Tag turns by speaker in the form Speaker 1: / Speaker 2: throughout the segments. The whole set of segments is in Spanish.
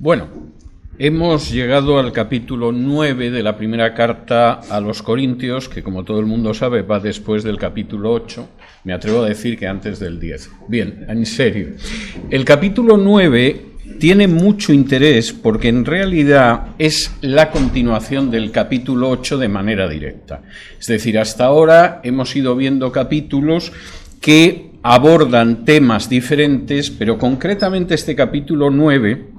Speaker 1: Bueno, hemos llegado al capítulo 9 de la primera carta a los Corintios, que como todo el mundo sabe va después del capítulo 8, me atrevo a decir que antes del 10. Bien, en serio. El capítulo 9 tiene mucho interés porque en realidad es la continuación del capítulo 8 de manera directa. Es decir, hasta ahora hemos ido viendo capítulos que abordan temas diferentes, pero concretamente este capítulo 9,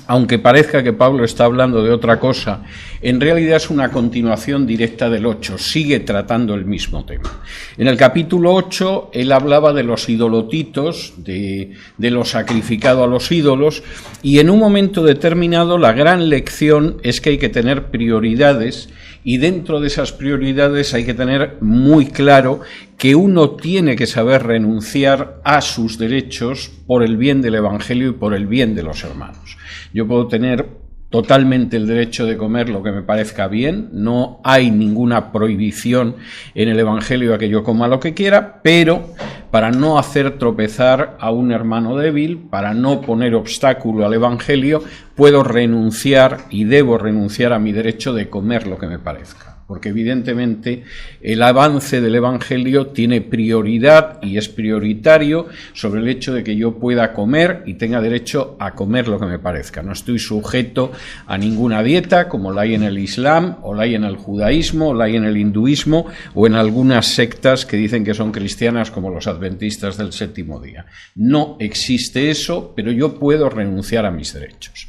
Speaker 1: aunque parezca que Pablo está hablando de otra cosa, en realidad es una continuación directa del 8, sigue tratando el mismo tema. En el capítulo 8 él hablaba de los idolotitos, de lo sacrificado a los ídolos, y en un momento determinado la gran lección es que hay que tener prioridades, y dentro de esas prioridades hay que tener muy claro que uno tiene que saber renunciar a sus derechos por el bien del Evangelio y por el bien de los hermanos. Yo puedo tener totalmente el derecho de comer lo que me parezca bien, no hay ninguna prohibición en el Evangelio a que yo coma lo que quiera, pero para no hacer tropezar a un hermano débil, para no poner obstáculo al Evangelio, puedo renunciar y debo renunciar a mi derecho de comer lo que me parezca. Porque evidentemente el avance del Evangelio tiene prioridad y es prioritario sobre el hecho de que yo pueda comer y tenga derecho a comer lo que me parezca. No estoy sujeto a ninguna dieta como la hay en el Islam, o la hay en el judaísmo, o la hay en el hinduismo, o en algunas sectas que dicen que son cristianas como los adventistas del séptimo día. No existe eso, pero yo puedo renunciar a mis derechos.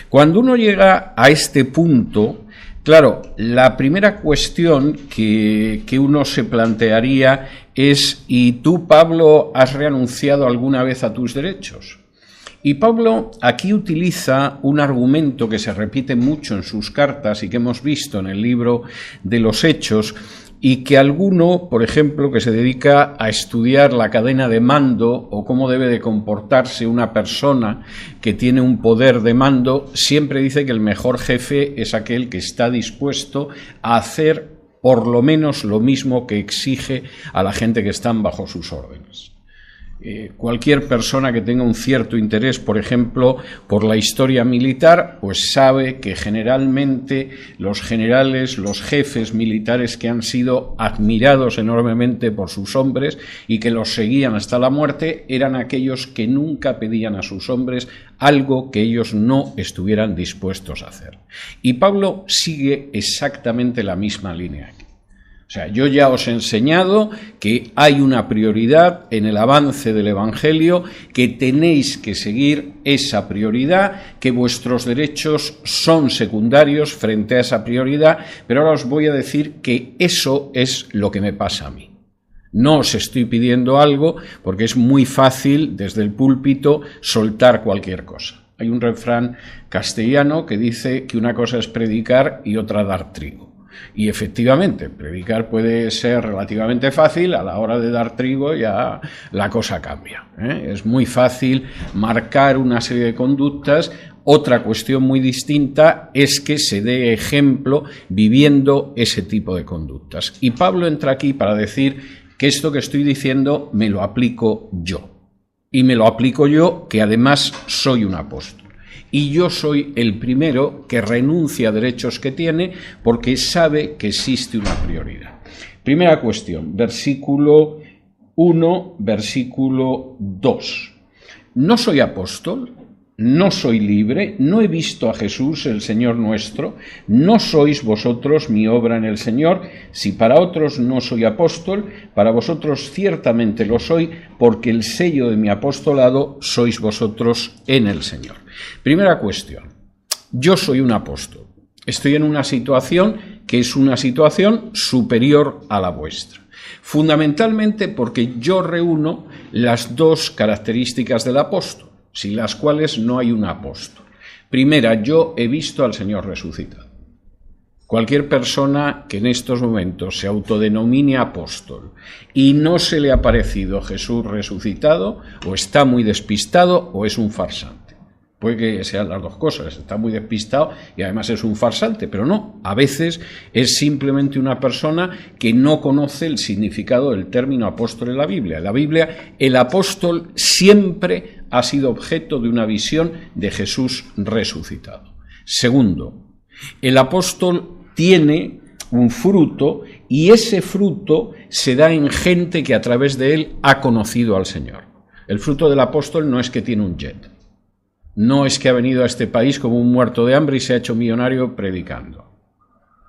Speaker 1: Cuando uno llega a este punto, claro, la primera cuestión que uno se plantearía es: ¿y tú, Pablo, has renunciado alguna vez a tus derechos? Y Pablo aquí utiliza un argumento que se repite mucho en sus cartas y que hemos visto en el libro de los Hechos, y que alguno, por ejemplo, que se dedica a estudiar la cadena de mando o cómo debe de comportarse una persona que tiene un poder de mando, siempre dice que el mejor jefe es aquel que está dispuesto a hacer por lo menos lo mismo que exige a la gente que están bajo sus órdenes. Cualquier persona que tenga un cierto interés, por ejemplo, por la historia militar, pues sabe que generalmente los generales, los jefes militares que han sido admirados enormemente por sus hombres y que los seguían hasta la muerte, eran aquellos que nunca pedían a sus hombres algo que ellos no estuvieran dispuestos a hacer. Y Pablo sigue exactamente la misma línea aquí. O sea, yo ya os he enseñado que hay una prioridad en el avance del Evangelio, que tenéis que seguir esa prioridad, que vuestros derechos son secundarios frente a esa prioridad, pero ahora os voy a decir que eso es lo que me pasa a mí. No os estoy pidiendo algo porque es muy fácil desde el púlpito soltar cualquier cosa. Hay un refrán castellano que dice que una cosa es predicar y otra dar trigo. Y efectivamente, predicar puede ser relativamente fácil, a la hora de dar trigo ya la cosa cambia, Es muy fácil marcar una serie de conductas. Otra cuestión muy distinta es que se dé ejemplo viviendo ese tipo de conductas. Y Pablo entra aquí para decir que esto que estoy diciendo me lo aplico yo. Y me lo aplico yo, que además soy un apóstol. Y yo soy el primero que renuncia a derechos que tiene porque sabe que existe una prioridad. Primera cuestión, versículo 1, versículo 2. No soy apóstol, no soy libre, no he visto a Jesús, el Señor nuestro, no sois vosotros mi obra en el Señor. Si para otros no soy apóstol, para vosotros ciertamente lo soy, porque el sello de mi apostolado sois vosotros en el Señor. Primera cuestión, yo soy un apóstol, estoy en una situación que es una situación superior a la vuestra, fundamentalmente porque yo reúno las dos características del apóstol, sin las cuales no hay un apóstol. Primera, yo he visto al Señor resucitado. Cualquier persona que en estos momentos se autodenomine apóstol y no se le ha parecido Jesús resucitado, o está muy despistado o es un farsante. Puede que sean las dos cosas, está muy despistado y además es un farsante, pero no, a veces es simplemente una persona que no conoce el significado del término apóstol en la Biblia. En la Biblia, el apóstol siempre ha sido objeto de una visión de Jesús resucitado. Segundo, el apóstol tiene un fruto y ese fruto se da en gente que a través de él ha conocido al Señor. El fruto del apóstol no es que tiene un jet, no es que ha venido a este país como un muerto de hambre y se ha hecho millonario predicando,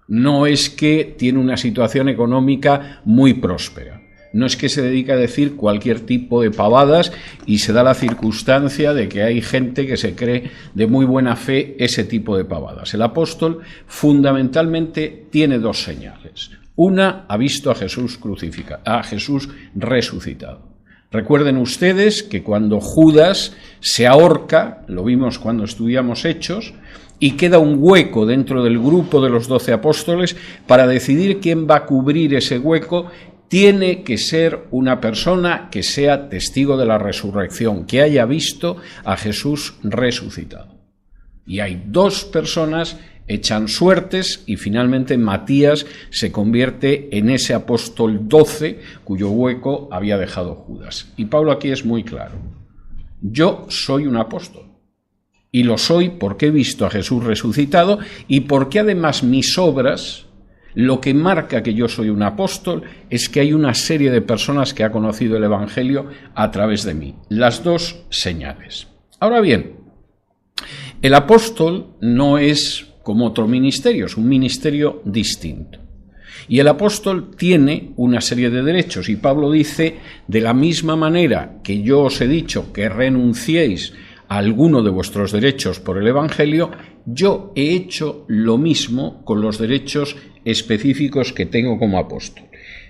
Speaker 1: no es que tiene una situación económica muy próspera, no es que se dedica a decir cualquier tipo de pavadas y se da la circunstancia de que hay gente que se cree de muy buena fe ese tipo de pavadas. El apóstol fundamentalmente tiene dos señales. Una, ha visto a Jesús a Jesús resucitado. Recuerden ustedes que cuando Judas se ahorca, lo vimos cuando estudiamos Hechos, y queda un hueco dentro del grupo de los 12 apóstoles para decidir quién va a cubrir ese hueco. Tiene que ser una persona que sea testigo de la resurrección, que haya visto a Jesús resucitado. Y hay dos personas, echan suertes y finalmente Matías se convierte en ese apóstol 12 cuyo hueco había dejado Judas. Y Pablo aquí es muy claro. Yo soy un apóstol. Y lo soy porque he visto a Jesús resucitado y porque además mis obras, lo que marca que yo soy un apóstol es que hay una serie de personas que ha conocido el Evangelio a través de mí. Las dos señales. Ahora bien, el apóstol no es como otro ministerio, es un ministerio distinto. Y el apóstol tiene una serie de derechos y Pablo dice, de la misma manera que yo os he dicho que renunciéis a alguno de vuestros derechos por el Evangelio, yo he hecho lo mismo con los derechos específicos que tengo como apóstol.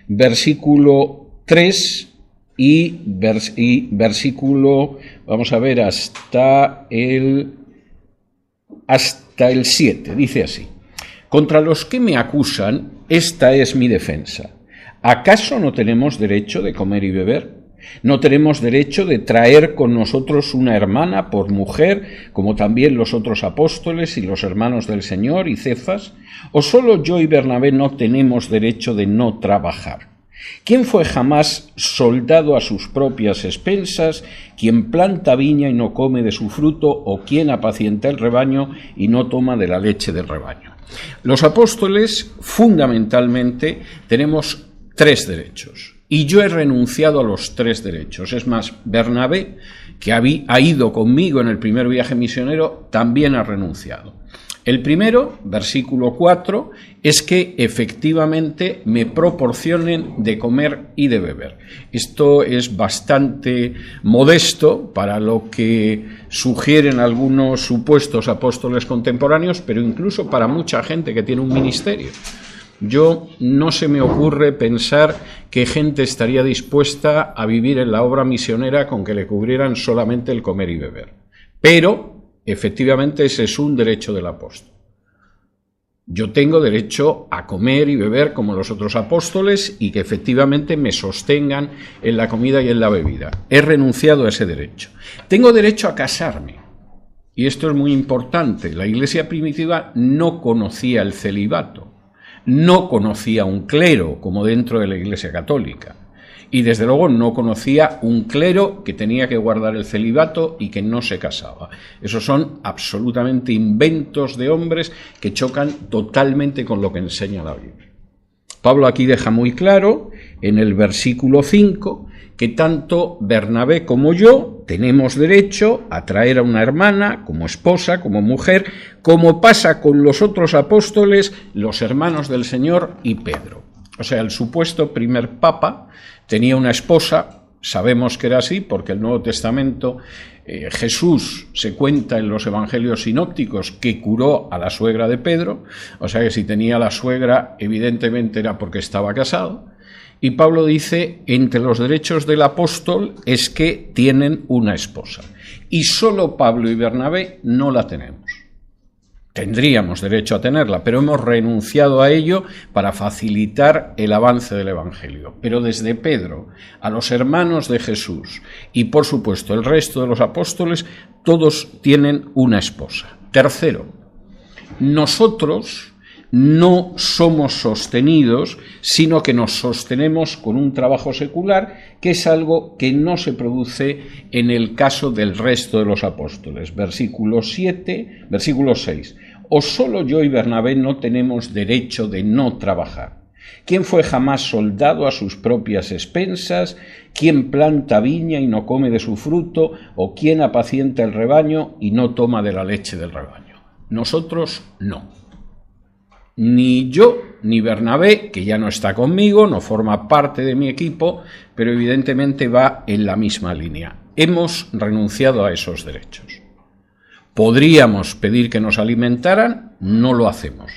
Speaker 1: Versículo 3 y versículo, vamos a ver, hasta el 7, dice así. Contra los que me acusan, esta es mi defensa. ¿Acaso no tenemos derecho de comer y beber? ¿No tenemos derecho de traer con nosotros una hermana por mujer, como también los otros apóstoles y los hermanos del Señor y Cefas? ¿O solo yo y Bernabé no tenemos derecho de no trabajar? ¿Quién fue jamás soldado a sus propias expensas? ¿Quién planta viña y no come de su fruto? ¿O quién apacienta el rebaño y no toma de la leche del rebaño? Los apóstoles, fundamentalmente, tenemos tres derechos. Y yo he renunciado a los tres derechos. Es más, Bernabé, que ha ido conmigo en el primer viaje misionero, también ha renunciado. El primero, versículo 4, es que efectivamente me proporcionen de comer y de beber. Esto es bastante modesto para lo que sugieren algunos supuestos apóstoles contemporáneos, pero incluso para mucha gente que tiene un ministerio. Yo no se me ocurre pensar que gente estaría dispuesta a vivir en la obra misionera con que le cubrieran solamente el comer y beber. Pero, efectivamente, ese es un derecho del apóstol. Yo tengo derecho a comer y beber como los otros apóstoles y que efectivamente me sostengan en la comida y en la bebida. He renunciado a ese derecho. Tengo derecho a casarme. Y esto es muy importante. La Iglesia primitiva no conocía el celibato. No conocía un clero como dentro de la Iglesia católica y desde luego no conocía un clero que tenía que guardar el celibato y que no se casaba. Esos son absolutamente inventos de hombres que chocan totalmente con lo que enseña la Biblia. Pablo aquí deja muy claro en el versículo 5 que tanto Bernabé como yo tenemos derecho a traer a una hermana como esposa, como mujer, como pasa con los otros apóstoles, los hermanos del Señor y Pedro. O sea, el supuesto primer papa tenía una esposa, sabemos que era así porque el Nuevo Testamento, Jesús se cuenta en los evangelios sinópticos que curó a la suegra de Pedro, o sea que si tenía la suegra evidentemente era porque estaba casado. Y Pablo dice, entre los derechos del apóstol es que tienen una esposa. Y solo Pablo y Bernabé no la tenemos. Tendríamos derecho a tenerla, pero hemos renunciado a ello para facilitar el avance del Evangelio. Pero desde Pedro a los hermanos de Jesús y por supuesto el resto de los apóstoles, todos tienen una esposa. Tercero, nosotros no somos sostenidos, sino que nos sostenemos con un trabajo secular, que es algo que no se produce en el caso del resto de los apóstoles. Versículo 6. O solo yo y Bernabé no tenemos derecho de no trabajar. ¿Quién fue jamás soldado a sus propias expensas? ¿Quién planta viña y no come de su fruto? ¿O quién apacienta el rebaño y no toma de la leche del rebaño? Nosotros no. Ni yo ni Bernabé, que ya no está conmigo, no forma parte de mi equipo, pero evidentemente va en la misma línea. Hemos renunciado a esos derechos. ¿Podríamos pedir que nos alimentaran? No lo hacemos.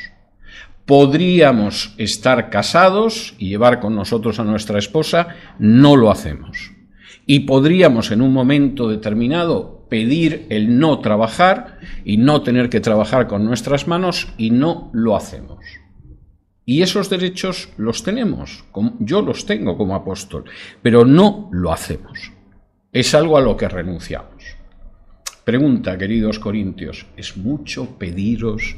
Speaker 1: ¿Podríamos estar casados y llevar con nosotros a nuestra esposa? No lo hacemos. Y podríamos en un momento determinado pedir el no trabajar y no tener que trabajar con nuestras manos, y no lo hacemos. Y esos derechos los tenemos, yo los tengo como apóstol, pero no lo hacemos. Es algo a lo que renunciamos. Pregunta, queridos corintios, ¿es mucho pediros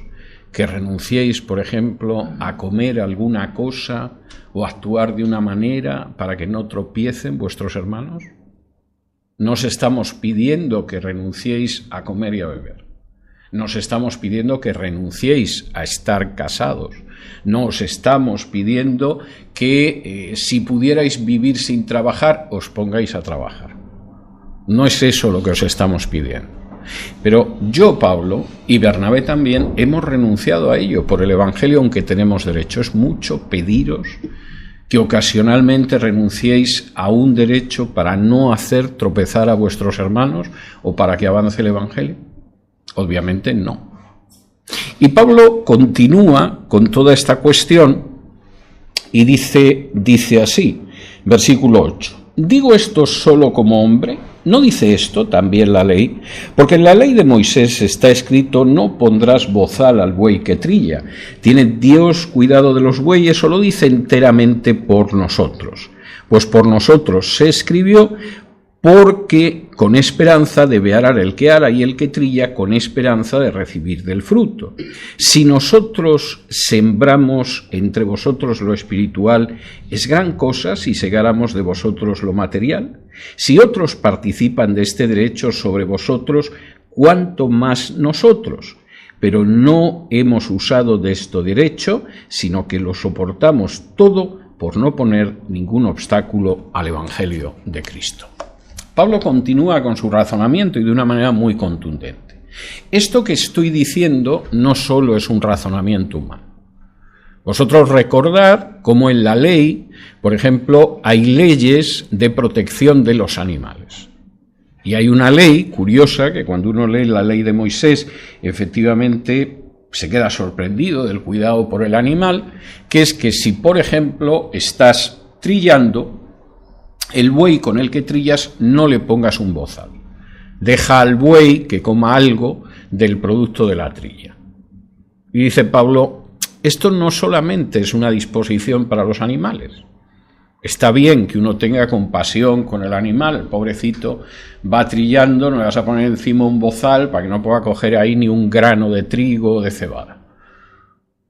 Speaker 1: que renunciéis, por ejemplo, a comer alguna cosa o a actuar de una manera para que no tropiecen vuestros hermanos? No os estamos pidiendo que renunciéis a comer y a beber. Nos estamos pidiendo que renunciéis a estar casados. No os estamos pidiendo que si pudierais vivir sin trabajar, os pongáis a trabajar. No es eso lo que os estamos pidiendo. Pero yo, Pablo, y Bernabé también, hemos renunciado a ello por el Evangelio, aunque tenemos derecho. Es mucho pediros que ocasionalmente renunciéis a un derecho para no hacer tropezar a vuestros hermanos o para que avance el Evangelio. Obviamente no. Y Pablo continúa con toda esta cuestión y dice así, versículo 8. ¿Digo esto solo como hombre? ¿No dice esto también la ley? Porque en la ley de Moisés está escrito: no pondrás bozal al buey que trilla. ¿Tiene Dios cuidado de los bueyes o lo dice enteramente por nosotros? Pues por nosotros se escribió, porque con esperanza debe arar el que ara y el que trilla con esperanza de recibir del fruto. Si nosotros sembramos entre vosotros lo espiritual, ¿es gran cosa si segáramos de vosotros lo material? Si otros participan de este derecho sobre vosotros, ¿cuánto más nosotros? Pero no hemos usado de este derecho, sino que lo soportamos todo por no poner ningún obstáculo al Evangelio de Cristo. Pablo continúa con su razonamiento y de una manera muy contundente. Esto que estoy diciendo no solo es un razonamiento humano. Vosotros recordad cómo en la ley, por ejemplo, hay leyes de protección de los animales. Y hay una ley curiosa que cuando uno lee la ley de Moisés, efectivamente se queda sorprendido del cuidado por el animal, que es que si, por ejemplo, estás trillando, el buey con el que trillas no le pongas un bozal. Deja al buey que coma algo del producto de la trilla. Y dice Pablo, esto no solamente es una disposición para los animales. Está bien que uno tenga compasión con el animal, el pobrecito va trillando, no le vas a poner encima un bozal para que no pueda coger ahí ni un grano de trigo o de cebada.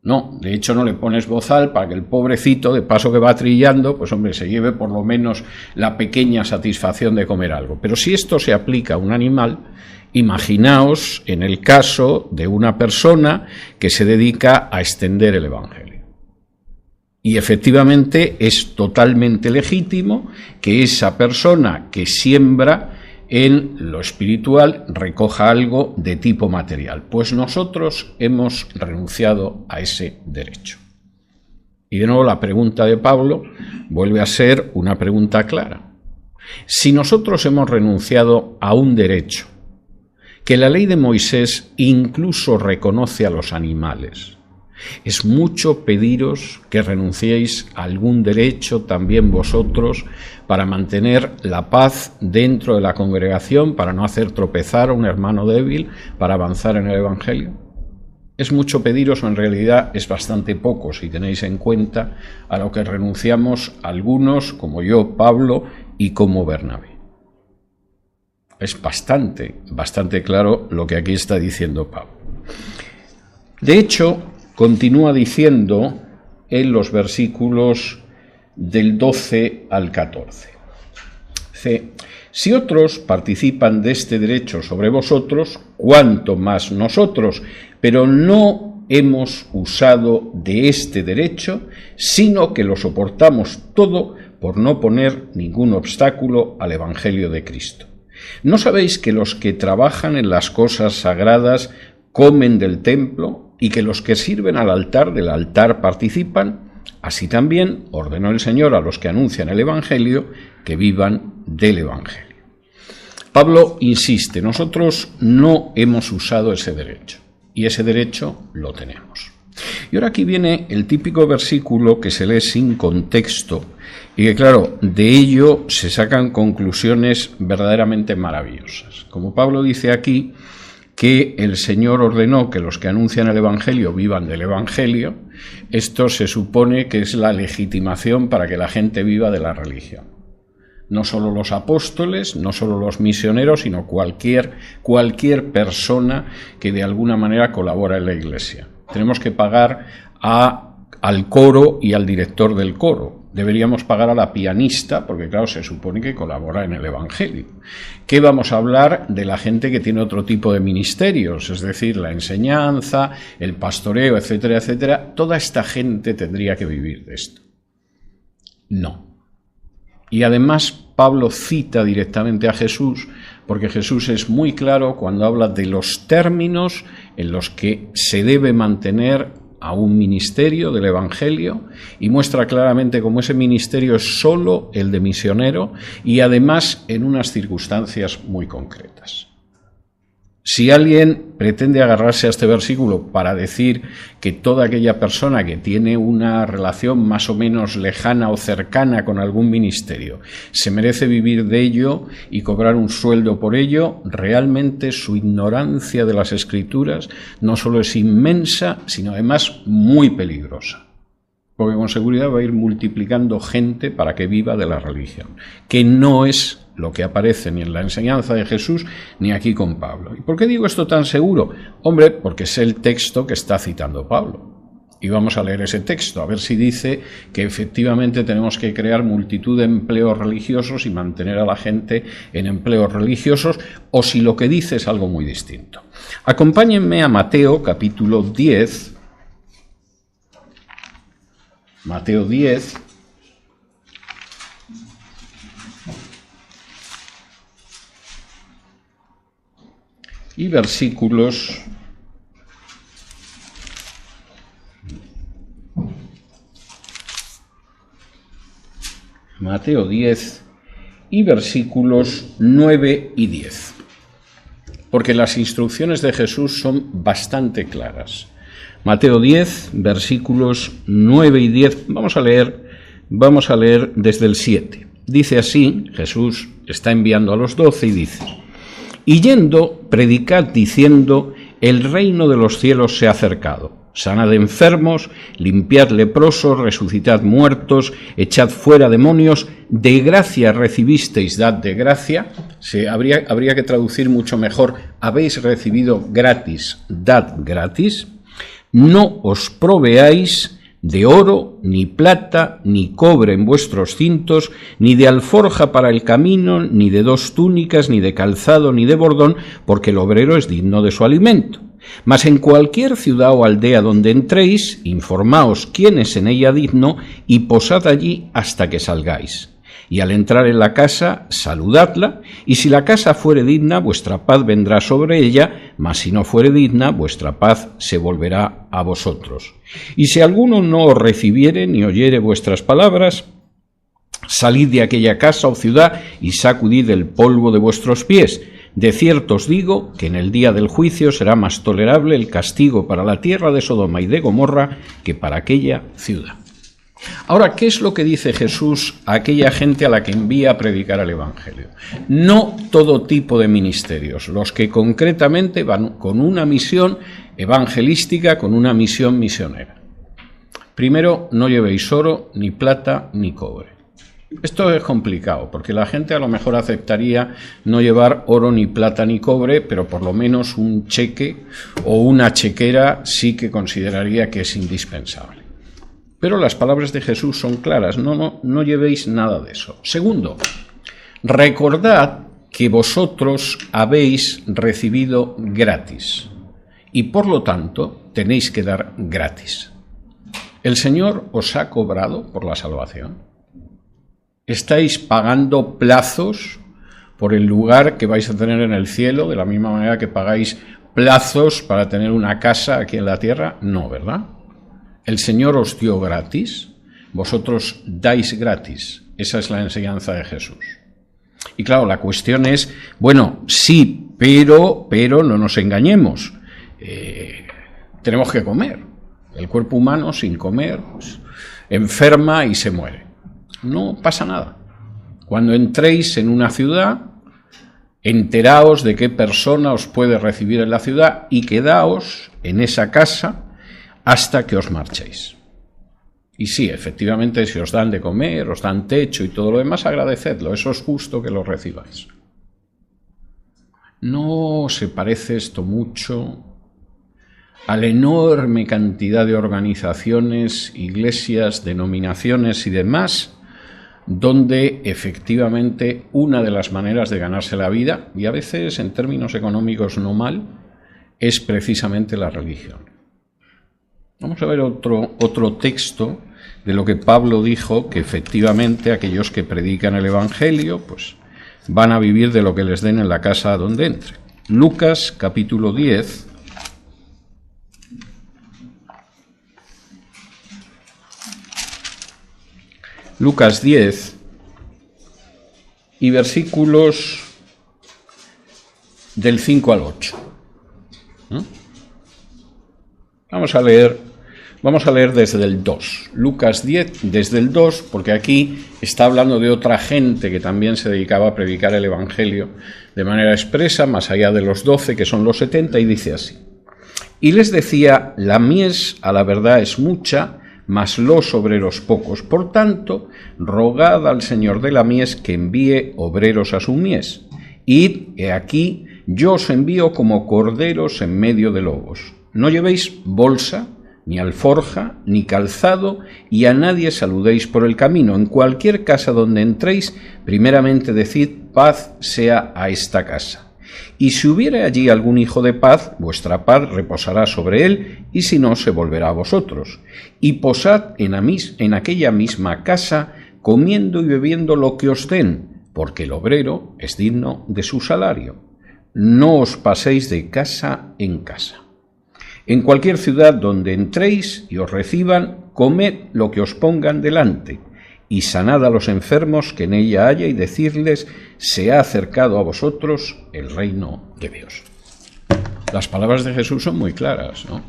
Speaker 1: No, de hecho no le pones bozal para que el pobrecito, de paso que va trillando, pues hombre, se lleve por lo menos la pequeña satisfacción de comer algo. Pero si esto se aplica a un animal, imaginaos en el caso de una persona que se dedica a extender el Evangelio. Y efectivamente es totalmente legítimo que esa persona que siembra en lo espiritual recoja algo de tipo material. Pues nosotros hemos renunciado a ese derecho. Y de nuevo la pregunta de Pablo vuelve a ser una pregunta clara. Si nosotros hemos renunciado a un derecho que la ley de Moisés incluso reconoce a los animales, es mucho pediros que renunciéis a algún derecho también vosotros para mantener la paz dentro de la congregación, para no hacer tropezar a un hermano débil, para avanzar en el Evangelio. Es mucho pediros, o en realidad es bastante poco si tenéis en cuenta a lo que renunciamos algunos, como yo, Pablo, y como Bernabé. Es bastante claro lo que aquí está diciendo Pablo. De hecho, continúa diciendo en los versículos del 12 al 14. Dice: si otros participan de este derecho sobre vosotros, cuánto más nosotros, pero no hemos usado de este derecho, sino que lo soportamos todo por no poner ningún obstáculo al Evangelio de Cristo. ¿No sabéis que los que trabajan en las cosas sagradas comen del templo y que los que sirven al altar del altar participan? Así también ordenó el Señor a los que anuncian el Evangelio que vivan del Evangelio. Pablo insiste: nosotros no hemos usado ese derecho, y ese derecho lo tenemos. Y ahora aquí viene el típico versículo que se lee sin contexto y que, claro, de ello se sacan conclusiones verdaderamente maravillosas. Como Pablo dice aquí que el Señor ordenó que los que anuncian el Evangelio vivan del Evangelio, esto se supone que es la legitimación para que la gente viva de la religión. No solo los apóstoles, no solo los misioneros, sino cualquier persona que de alguna manera colabora en la Iglesia. Tenemos que pagar al coro y al director del coro. Deberíamos pagar a la pianista, porque claro, se supone que colabora en el Evangelio. ¿Qué vamos a hablar de la gente que tiene otro tipo de ministerios? Es decir, la enseñanza, el pastoreo, etcétera, etcétera. Toda esta gente tendría que vivir de esto. No. Y además Pablo cita directamente a Jesús, porque Jesús es muy claro cuando habla de los términos en los que se debe mantener a un ministerio del Evangelio, y muestra claramente cómo ese ministerio es solo el de misionero y además en unas circunstancias muy concretas. Si alguien pretende agarrarse a este versículo para decir que toda aquella persona que tiene una relación más o menos lejana o cercana con algún ministerio se merece vivir de ello y cobrar un sueldo por ello, realmente su ignorancia de las Escrituras no solo es inmensa, sino además muy peligrosa. Porque con seguridad va a ir multiplicando gente para que viva de la religión, que no es lo que aparece ni en la enseñanza de Jesús ni aquí con Pablo. ¿Y por qué digo esto tan seguro? Hombre, porque es el texto que está citando Pablo. Y vamos a leer ese texto, a ver si dice que efectivamente tenemos que crear multitud de empleos religiosos y mantener a la gente en empleos religiosos, o si lo que dice es algo muy distinto. Acompáñenme a Mateo, capítulo 10. Mateo 10. Y versículos Mateo 10 y versículos 9 y 10. Porque las instrucciones de Jesús son bastante claras. Mateo 10, versículos 9 y 10. Vamos a leer desde el 7. Dice así: Jesús está enviando a los 12 y dice: y yendo, predicad diciendo, el reino de los cielos se ha acercado. Sanad enfermos, limpiad leprosos, resucitad muertos, echad fuera demonios, de gracia recibisteis, dad de gracia. Habría que traducir mucho mejor: habéis recibido gratis, dad gratis. No os proveáis de oro, ni plata, ni cobre en vuestros cintos, ni de alforja para el camino, ni de 2 túnicas, ni de calzado, ni de bordón, porque el obrero es digno de su alimento. Mas en cualquier ciudad o aldea donde entréis, informaos quién es en ella digno, y posad allí hasta que salgáis. Y al entrar en la casa, saludadla, y si la casa fuere digna, vuestra paz vendrá sobre ella, mas si no fuere digna, vuestra paz se volverá a vosotros. Y si alguno no os recibiere ni oyere vuestras palabras, salid de aquella casa o ciudad y sacudid el polvo de vuestros pies. De cierto os digo que en el día del juicio será más tolerable el castigo para la tierra de Sodoma y de Gomorra que para aquella ciudad. Ahora, ¿qué es lo que dice Jesús a aquella gente a la que envía a predicar el Evangelio? No todo tipo de ministerios, los que concretamente van con una misión evangelística, con una misión misionera. Primero, no llevéis oro, ni plata, ni cobre. Esto es complicado, porque la gente a lo mejor aceptaría no llevar oro, ni plata, ni cobre, pero por lo menos un cheque o una chequera sí que consideraría que es indispensable. Pero las palabras de Jesús son claras, no llevéis nada de eso. Segundo, recordad que vosotros habéis recibido gratis y por lo tanto tenéis que dar gratis. ¿El Señor os ha cobrado por la salvación? ¿Estáis pagando plazos por el lugar que vais a tener en el cielo, de la misma manera que pagáis plazos para tener una casa aquí en la tierra? No, ¿verdad? El Señor os dio gratis, vosotros dais gratis. Esa es la enseñanza de Jesús. Y claro, la cuestión es, bueno, sí, pero no nos engañemos. Tenemos que comer. El cuerpo humano sin comer pues, enferma y se muere. No pasa nada. Cuando entréis en una ciudad, enteraos de qué persona os puede recibir en la ciudad y quedaos en esa casa hasta que os marchéis. Y sí, efectivamente, si os dan de comer, os dan techo y todo lo demás, agradecedlo. Eso es justo que lo recibáis. ¿No se parece esto mucho a la enorme cantidad de organizaciones, iglesias, denominaciones y demás, donde efectivamente una de las maneras de ganarse la vida, y a veces en términos económicos no mal, es precisamente la religión? Vamos a ver otro texto de lo que Pablo dijo, que efectivamente aquellos que predican el Evangelio pues van a vivir de lo que les den en la casa donde entre. Lucas capítulo 10. Lucas 10 y versículos del 5 al 8. Vamos a leer desde el 2. Lucas 10 desde el 2, porque aquí está hablando de otra gente que también se dedicaba a predicar el Evangelio de manera expresa, más allá de los 12, que son los 70, y dice así: y les decía, la mies a la verdad es mucha, mas los obreros pocos. Por tanto, rogad al Señor de la mies que envíe obreros a su mies. Id, he aquí, yo os envío como corderos en medio de lobos. No llevéis bolsa, ni alforja, ni calzado, y a nadie saludéis por el camino. En cualquier casa donde entréis, primeramente decid, paz sea a esta casa. Y si hubiere allí algún hijo de paz, vuestra paz reposará sobre él, y si no, se volverá a vosotros. Y posad en aquella misma casa, comiendo y bebiendo lo que os den, porque el obrero es digno de su salario. No os paséis de casa en casa. En cualquier ciudad donde entréis y os reciban, comed lo que os pongan delante, y sanad a los enfermos que en ella haya, y decirles, se ha acercado a vosotros el reino de Dios. Las palabras de Jesús son muy claras, ¿no?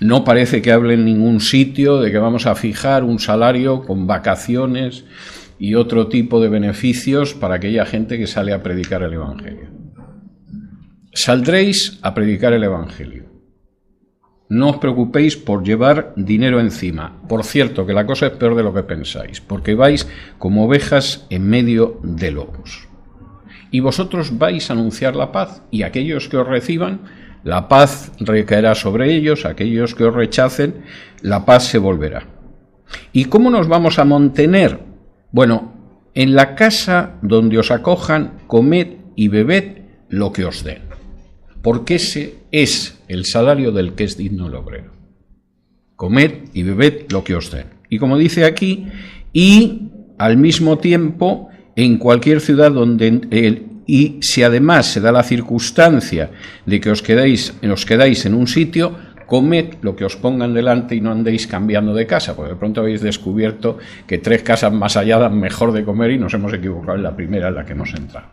Speaker 1: No parece que hable en ningún sitio de que vamos a fijar un salario con vacaciones y otro tipo de beneficios para aquella gente que sale a predicar el Evangelio. Saldréis a predicar el Evangelio. No os preocupéis por llevar dinero encima. Por cierto, que la cosa es peor de lo que pensáis, porque vais como ovejas en medio de lobos. Y vosotros vais a anunciar la paz, y aquellos que os reciban, la paz recaerá sobre ellos, aquellos que os rechacen, la paz se volverá. ¿Y cómo nos vamos a mantener? Bueno, en la casa donde os acojan, comed y bebed lo que os den, porque ese es el salario del que es digno el obrero. Comed y bebed lo que os den. Y como dice aquí, y al mismo tiempo en cualquier ciudad donde y si además se da la circunstancia de que os quedáis en un sitio, comed lo que os pongan delante y no andéis cambiando de casa, porque de pronto habéis descubierto que 3 casas más allá dan mejor de comer y nos hemos equivocado en la primera en la que hemos entrado.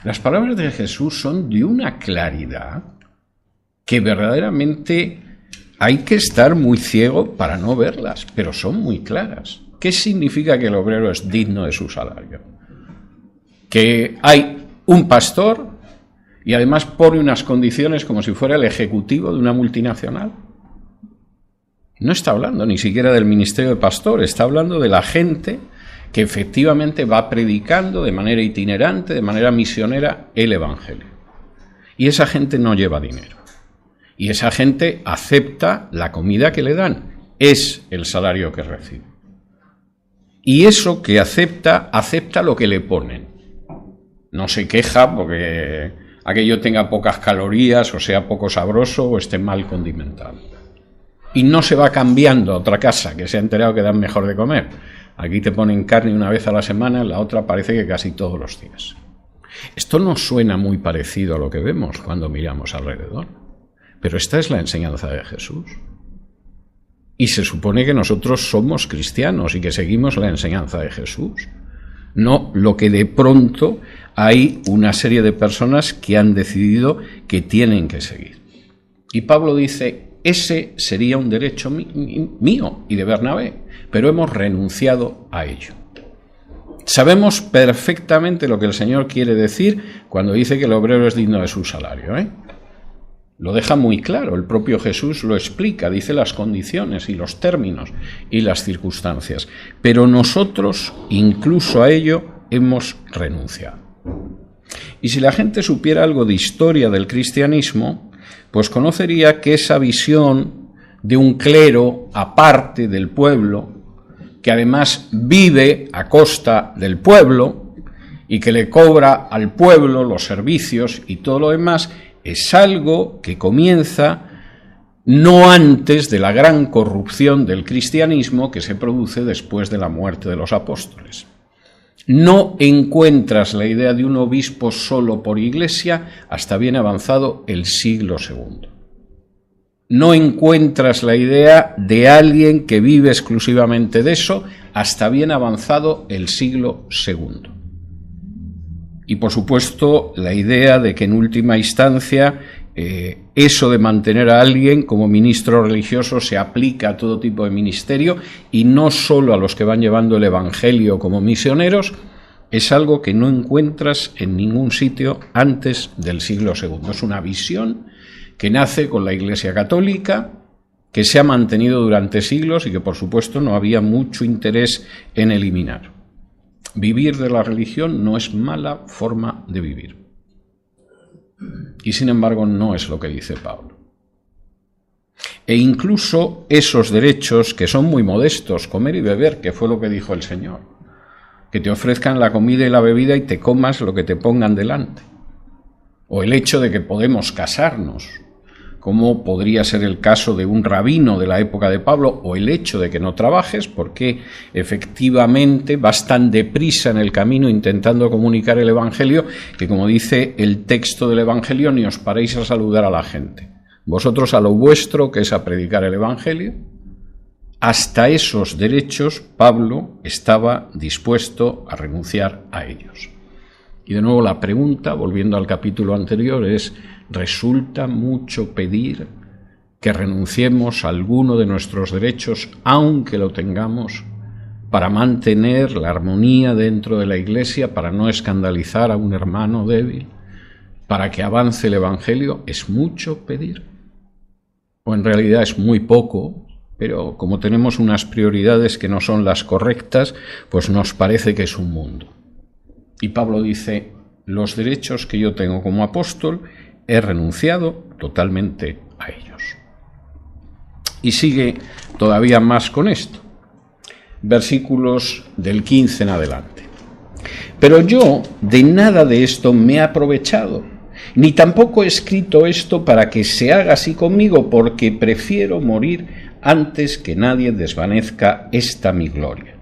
Speaker 1: Las palabras de Jesús son de una claridad que verdaderamente hay que estar muy ciego para no verlas, pero son muy claras. ¿Qué significa que el obrero es digno de su salario? Que hay un pastor y además pone unas condiciones como si fuera el ejecutivo de una multinacional. No está hablando ni siquiera del ministerio de pastor, está hablando de la gente que efectivamente va predicando de manera itinerante, de manera misionera, el Evangelio. Y esa gente no lleva dinero. Y esa gente acepta la comida que le dan. Es el salario que recibe. Y eso que acepta lo que le ponen. No se queja porque aquello tenga pocas calorías, o sea poco sabroso, o esté mal condimentado. Y no se va cambiando a otra casa que se ha enterado que dan mejor de comer. Aquí te ponen carne una vez a la semana, en la otra parece que casi todos los días. Esto nos suena muy parecido a lo que vemos cuando miramos alrededor. Pero esta es la enseñanza de Jesús. Y se supone que nosotros somos cristianos y que seguimos la enseñanza de Jesús. No lo que de pronto hay una serie de personas que han decidido que tienen que seguir. Y Pablo dice, ese sería un derecho mío y de Bernabé, pero hemos renunciado a ello. Sabemos perfectamente lo que el Señor quiere decir cuando dice que el obrero es digno de su salario, Lo deja muy claro, el propio Jesús lo explica, dice las condiciones y los términos y las circunstancias. Pero nosotros, incluso a ello, hemos renunciado. Y si la gente supiera algo de historia del cristianismo, pues conocería que esa visión de un clero aparte del pueblo, que además vive a costa del pueblo y que le cobra al pueblo los servicios y todo lo demás, es algo que comienza no antes de la gran corrupción del cristianismo que se produce después de la muerte de los apóstoles. No encuentras la idea de un obispo solo por iglesia hasta bien avanzado el siglo II. No encuentras la idea de alguien que vive exclusivamente de eso hasta bien avanzado el siglo II. Y por supuesto la idea de que en última instancia eso de mantener a alguien como ministro religioso se aplica a todo tipo de ministerio y no solo a los que van llevando el Evangelio como misioneros, es algo que no encuentras en ningún sitio antes del siglo II. Es una visión que nace con la Iglesia Católica, que se ha mantenido durante siglos y que por supuesto no había mucho interés en eliminar. Vivir de la religión no es mala forma de vivir. Y sin embargo no es lo que dice Pablo. E incluso esos derechos que son muy modestos, comer y beber, que fue lo que dijo el Señor, que te ofrezcan la comida y la bebida y te comas lo que te pongan delante. O el hecho de que podemos casarnos, como podría ser el caso de un rabino de la época de Pablo, o el hecho de que no trabajes, porque efectivamente vas tan deprisa en el camino intentando comunicar el Evangelio, que como dice el texto del Evangelio, ni os paréis a saludar a la gente. Vosotros a lo vuestro, que es a predicar el Evangelio. Hasta esos derechos Pablo estaba dispuesto a renunciar a ellos. Y de nuevo la pregunta, volviendo al capítulo anterior, es: ¿resulta mucho pedir que renunciemos a alguno de nuestros derechos, aunque lo tengamos, para mantener la armonía dentro de la Iglesia, para no escandalizar a un hermano débil, para que avance el Evangelio? ¿Es mucho pedir? O en realidad es muy poco, pero como tenemos unas prioridades que no son las correctas, pues nos parece que es un mundo. Y Pablo dice: los derechos que yo tengo como apóstol he renunciado totalmente a ellos. Y sigue todavía más con esto. Versículos del 15 en adelante. Pero yo de nada de esto me he aprovechado, ni tampoco he escrito esto para que se haga así conmigo, porque prefiero morir antes que nadie desvanezca esta mi gloria.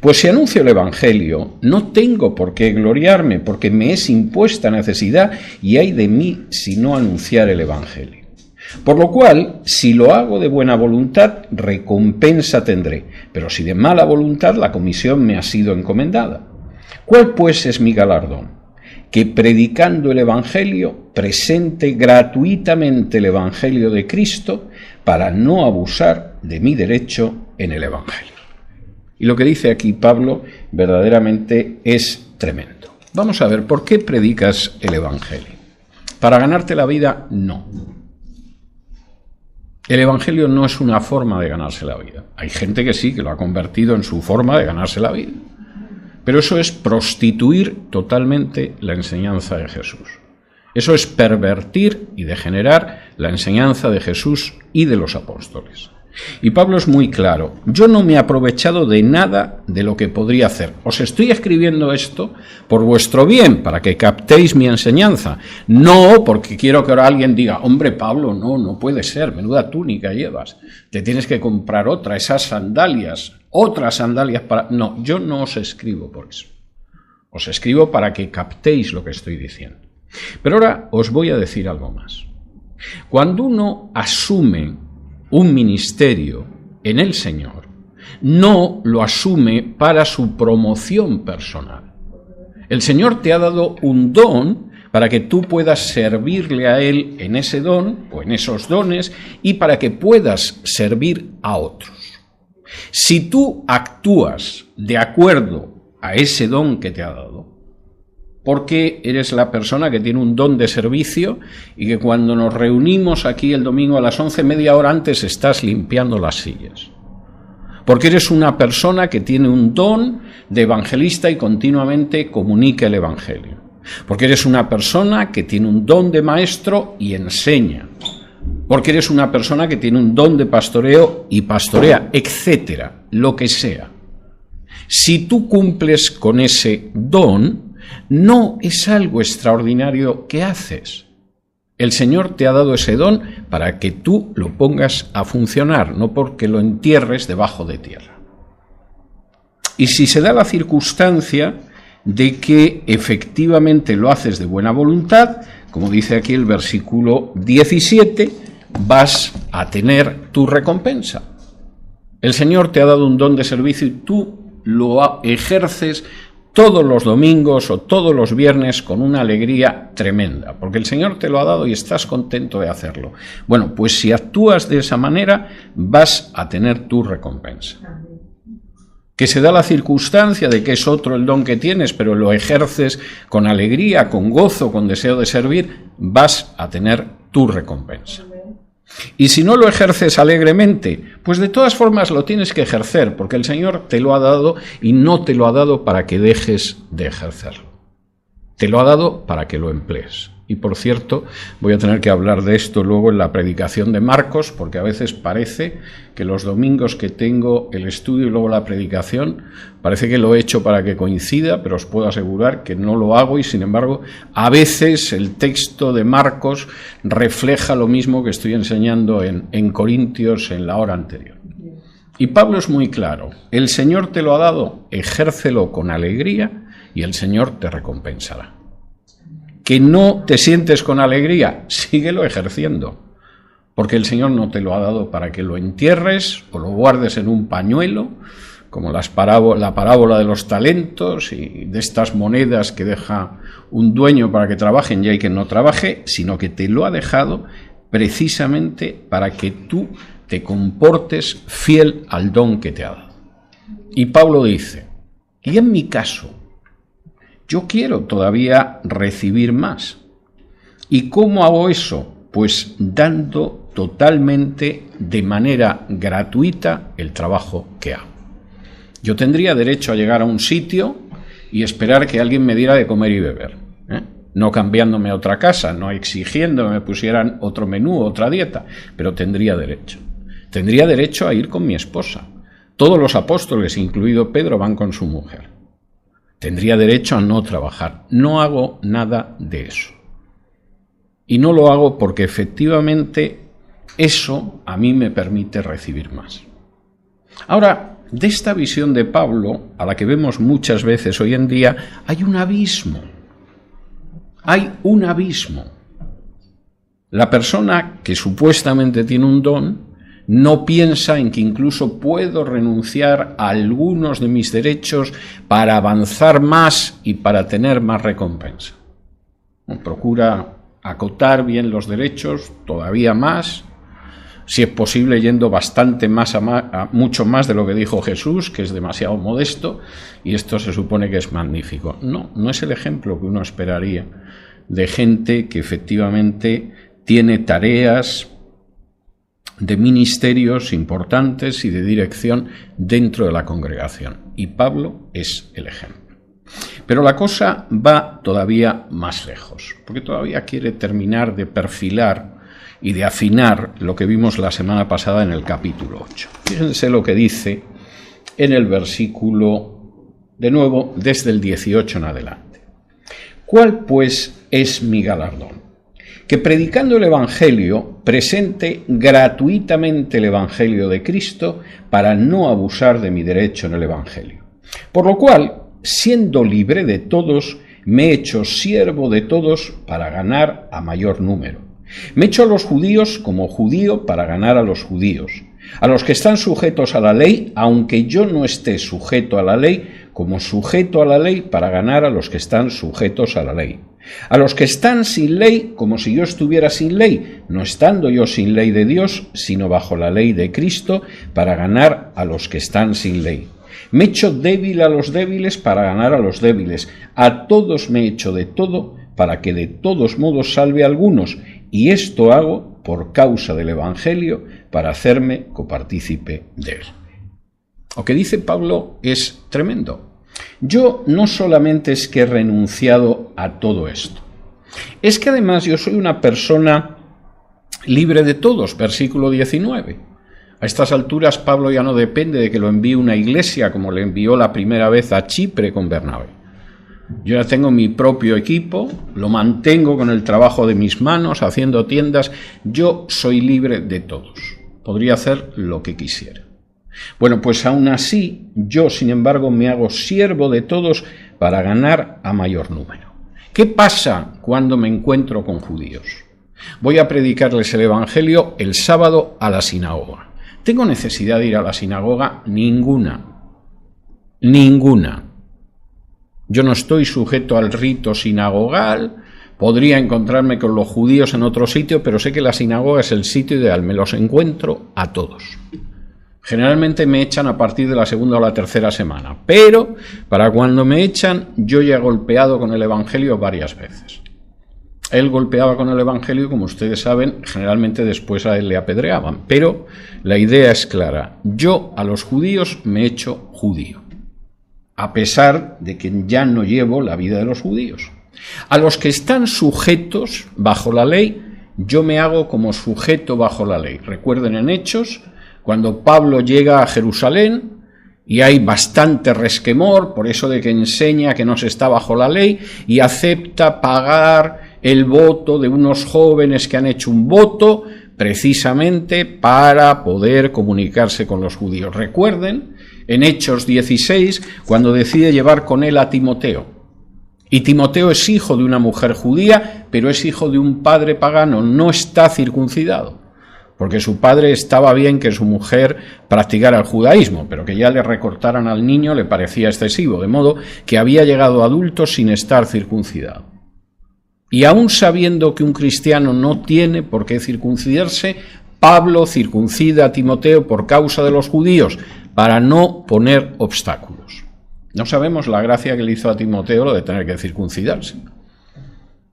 Speaker 1: Pues si anuncio el Evangelio, no tengo por qué gloriarme, porque me es impuesta necesidad, y ay de mí si no anunciar el Evangelio. Por lo cual, si lo hago de buena voluntad, recompensa tendré, pero si de mala voluntad, la comisión me ha sido encomendada. ¿Cuál pues es mi galardón? Que predicando el Evangelio, presente gratuitamente el Evangelio de Cristo, para no abusar de mi derecho en el Evangelio. Y lo que dice aquí Pablo verdaderamente es tremendo. Vamos a ver, ¿por qué predicas el Evangelio? ¿Para ganarte la vida? No. El Evangelio no es una forma de ganarse la vida. Hay gente que sí, que lo ha convertido en su forma de ganarse la vida. Pero eso es prostituir totalmente la enseñanza de Jesús. Eso es pervertir y degenerar la enseñanza de Jesús y de los apóstoles. Y Pablo es muy claro: yo no me he aprovechado de nada de lo que podría hacer. Os estoy escribiendo esto por vuestro bien, para que captéis mi enseñanza. No porque quiero que ahora alguien diga: hombre, Pablo, no puede ser, menuda túnica llevas, te tienes que comprar otra, esas sandalias, otras sandalias para... No, yo no os escribo por eso. Os escribo para que captéis lo que estoy diciendo. Pero ahora os voy a decir algo más. Cuando uno asume un ministerio en el Señor, no lo asume para su promoción personal. El Señor te ha dado un don para que tú puedas servirle a Él en ese don o en esos dones y para que puedas servir a otros. Si tú actúas de acuerdo a ese don que te ha dado, porque eres la persona que tiene un don de servicio y que cuando nos reunimos aquí el domingo a las 11, media hora antes estás limpiando las sillas. Porque eres una persona que tiene un don de evangelista y continuamente comunica el evangelio. Porque eres una persona que tiene un don de maestro y enseña. Porque eres una persona que tiene un don de pastoreo y pastorea, etcétera, lo que sea. Si tú cumples con ese don, no es algo extraordinario que haces. El Señor te ha dado ese don para que tú lo pongas a funcionar, no porque lo entierres debajo de tierra. Y si se da la circunstancia de que efectivamente lo haces de buena voluntad, como dice aquí el versículo 17, vas a tener tu recompensa. El Señor te ha dado un don de servicio y tú lo ejerces todos los domingos o todos los viernes con una alegría tremenda, porque el Señor te lo ha dado y estás contento de hacerlo. Bueno, pues si actúas de esa manera, vas a tener tu recompensa. Que se da la circunstancia de que es otro el don que tienes, pero lo ejerces con alegría, con gozo, con deseo de servir, vas a tener tu recompensa. Y si no lo ejerces alegremente, pues de todas formas lo tienes que ejercer, porque el Señor te lo ha dado y no te lo ha dado para que dejes de ejercerlo. Te lo ha dado para que lo emplees. Y por cierto, voy a tener que hablar de esto luego en la predicación de Marcos, porque a veces parece que los domingos que tengo el estudio y luego la predicación, parece que lo he hecho para que coincida, pero os puedo asegurar que no lo hago y sin embargo a veces el texto de Marcos refleja lo mismo que estoy enseñando en Corintios en la hora anterior. Y Pablo es muy claro: el Señor te lo ha dado, ejércelo con alegría y el Señor te recompensará. Que no te sientes con alegría, síguelo ejerciendo, porque el Señor no te lo ha dado para que lo entierres o lo guardes en un pañuelo, como la parábola de los talentos y de estas monedas que deja un dueño para que trabajen y hay quien no trabaje, sino que te lo ha dejado precisamente para que tú te comportes fiel al don que te ha dado. Y Pablo dice: y en mi caso, yo quiero todavía recibir más. ¿Y cómo hago eso? Pues dando totalmente de manera gratuita el trabajo que hago. Yo tendría derecho a llegar a un sitio y esperar que alguien me diera de comer y beber, no cambiándome a otra casa, no exigiendo que me pusieran otro menú, otra dieta, pero tendría derecho. Tendría derecho a ir con mi esposa. Todos los apóstoles, incluido Pedro, van con su mujer. Tendría derecho a no trabajar. No hago nada de eso. Y no lo hago porque efectivamente eso a mí me permite recibir más. Ahora, de esta visión de Pablo, a la que vemos muchas veces hoy en día, hay un abismo. Hay un abismo. La persona que supuestamente tiene un don no piensa en que incluso puedo renunciar a algunos de mis derechos para avanzar más y para tener más recompensa. Procura acotar bien los derechos, todavía más, si es posible yendo bastante más a mucho más de lo que dijo Jesús, que es demasiado modesto, y esto se supone que es magnífico. No es el ejemplo que uno esperaría de gente que efectivamente tiene tareas de ministerios importantes y de dirección dentro de la congregación. Y Pablo es el ejemplo. Pero la cosa va todavía más lejos, porque todavía quiere terminar de perfilar y de afinar lo que vimos la semana pasada en el capítulo 8. Fíjense lo que dice en el versículo, de nuevo, desde el 18 en adelante. ¿Cuál, pues, es mi galardón? Que predicando el Evangelio, presente gratuitamente el Evangelio de Cristo para no abusar de mi derecho en el Evangelio. Por lo cual, siendo libre de todos, me he hecho siervo de todos para ganar a mayor número. Me he hecho a los judíos como judío para ganar a los judíos, a los que están sujetos a la ley, aunque yo no esté sujeto a la ley, como sujeto a la ley para ganar a los que están sujetos a la ley. A los que están sin ley, como si yo estuviera sin ley, no estando yo sin ley de Dios, sino bajo la ley de Cristo, para ganar a los que están sin ley. Me he hecho débil a los débiles para ganar a los débiles. A todos me he hecho de todo, para que de todos modos salve a algunos, y esto hago por causa del Evangelio, para hacerme copartícipe de él. Lo que dice Pablo es tremendo. Yo no solamente es que he renunciado a todo esto, es que además yo soy una persona libre de todos, versículo 19. A estas alturas Pablo ya no depende de que lo envíe una iglesia como le envió la primera vez a Chipre con Bernabé. Yo ya tengo mi propio equipo, lo mantengo con el trabajo de mis manos, haciendo tiendas. Yo soy libre de todos. Podría hacer lo que quisiera. Bueno, pues aún así, yo, sin embargo, me hago siervo de todos para ganar a mayor número. ¿Qué pasa cuando me encuentro con judíos? Voy a predicarles el Evangelio el sábado a la sinagoga. ¿Tengo necesidad de ir a la sinagoga? Ninguna. Ninguna. Yo no estoy sujeto al rito sinagogal. Podría encontrarme con los judíos en otro sitio, pero sé que la sinagoga es el sitio ideal. Me los encuentro a todos. Generalmente me echan a partir de la segunda o la tercera semana, pero para cuando me echan, yo ya he golpeado con el Evangelio varias veces. Él golpeaba con el Evangelio, como ustedes saben, generalmente después a él le apedreaban, pero la idea es clara. Yo a los judíos me he hecho judío, a pesar de que ya no llevo la vida de los judíos. A los que están sujetos bajo la ley, yo me hago como sujeto bajo la ley. Recuerden en Hechos, cuando Pablo llega a Jerusalén y hay bastante resquemor por eso de que enseña que no se está bajo la ley y acepta pagar el voto de unos jóvenes que han hecho un voto precisamente para poder comunicarse con los judíos. Recuerden en Hechos 16 cuando decide llevar con él a Timoteo. Y Timoteo es hijo de una mujer judía, pero es hijo de un padre pagano, no está circuncidado. Porque su padre estaba bien que su mujer practicara el judaísmo, pero que ya le recortaran al niño le parecía excesivo, de modo que había llegado adulto sin estar circuncidado. Y aún sabiendo que un cristiano no tiene por qué circuncidarse, Pablo circuncida a Timoteo por causa de los judíos, para no poner obstáculos. No sabemos la gracia que le hizo a Timoteo lo de tener que circuncidarse.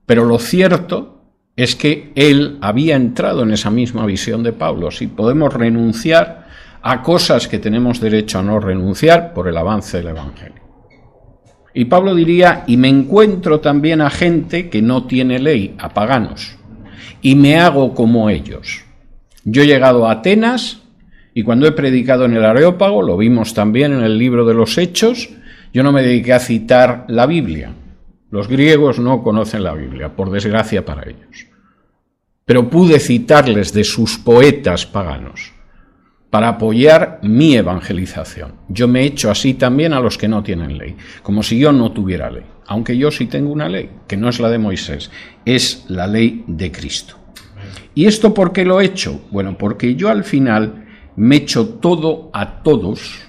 Speaker 1: Pero lo cierto es que él había entrado en esa misma visión de Pablo. Si podemos renunciar a cosas que tenemos derecho a no renunciar por el avance del Evangelio. Y Pablo diría, y me encuentro también a gente que no tiene ley, a paganos, y me hago como ellos. Yo he llegado a Atenas, y cuando he predicado en el Areópago, lo vimos también en el libro de los Hechos, yo no me dediqué a citar la Biblia. Los griegos no conocen la Biblia, por desgracia para ellos. Pero pude citarles de sus poetas paganos para apoyar mi evangelización. Yo me he hecho así también a los que no tienen ley, como si yo no tuviera ley, aunque yo sí tengo una ley, que no es la de Moisés, es la ley de Cristo. ¿Y esto por qué lo he hecho? Bueno, porque yo al final me he hecho todo a todos,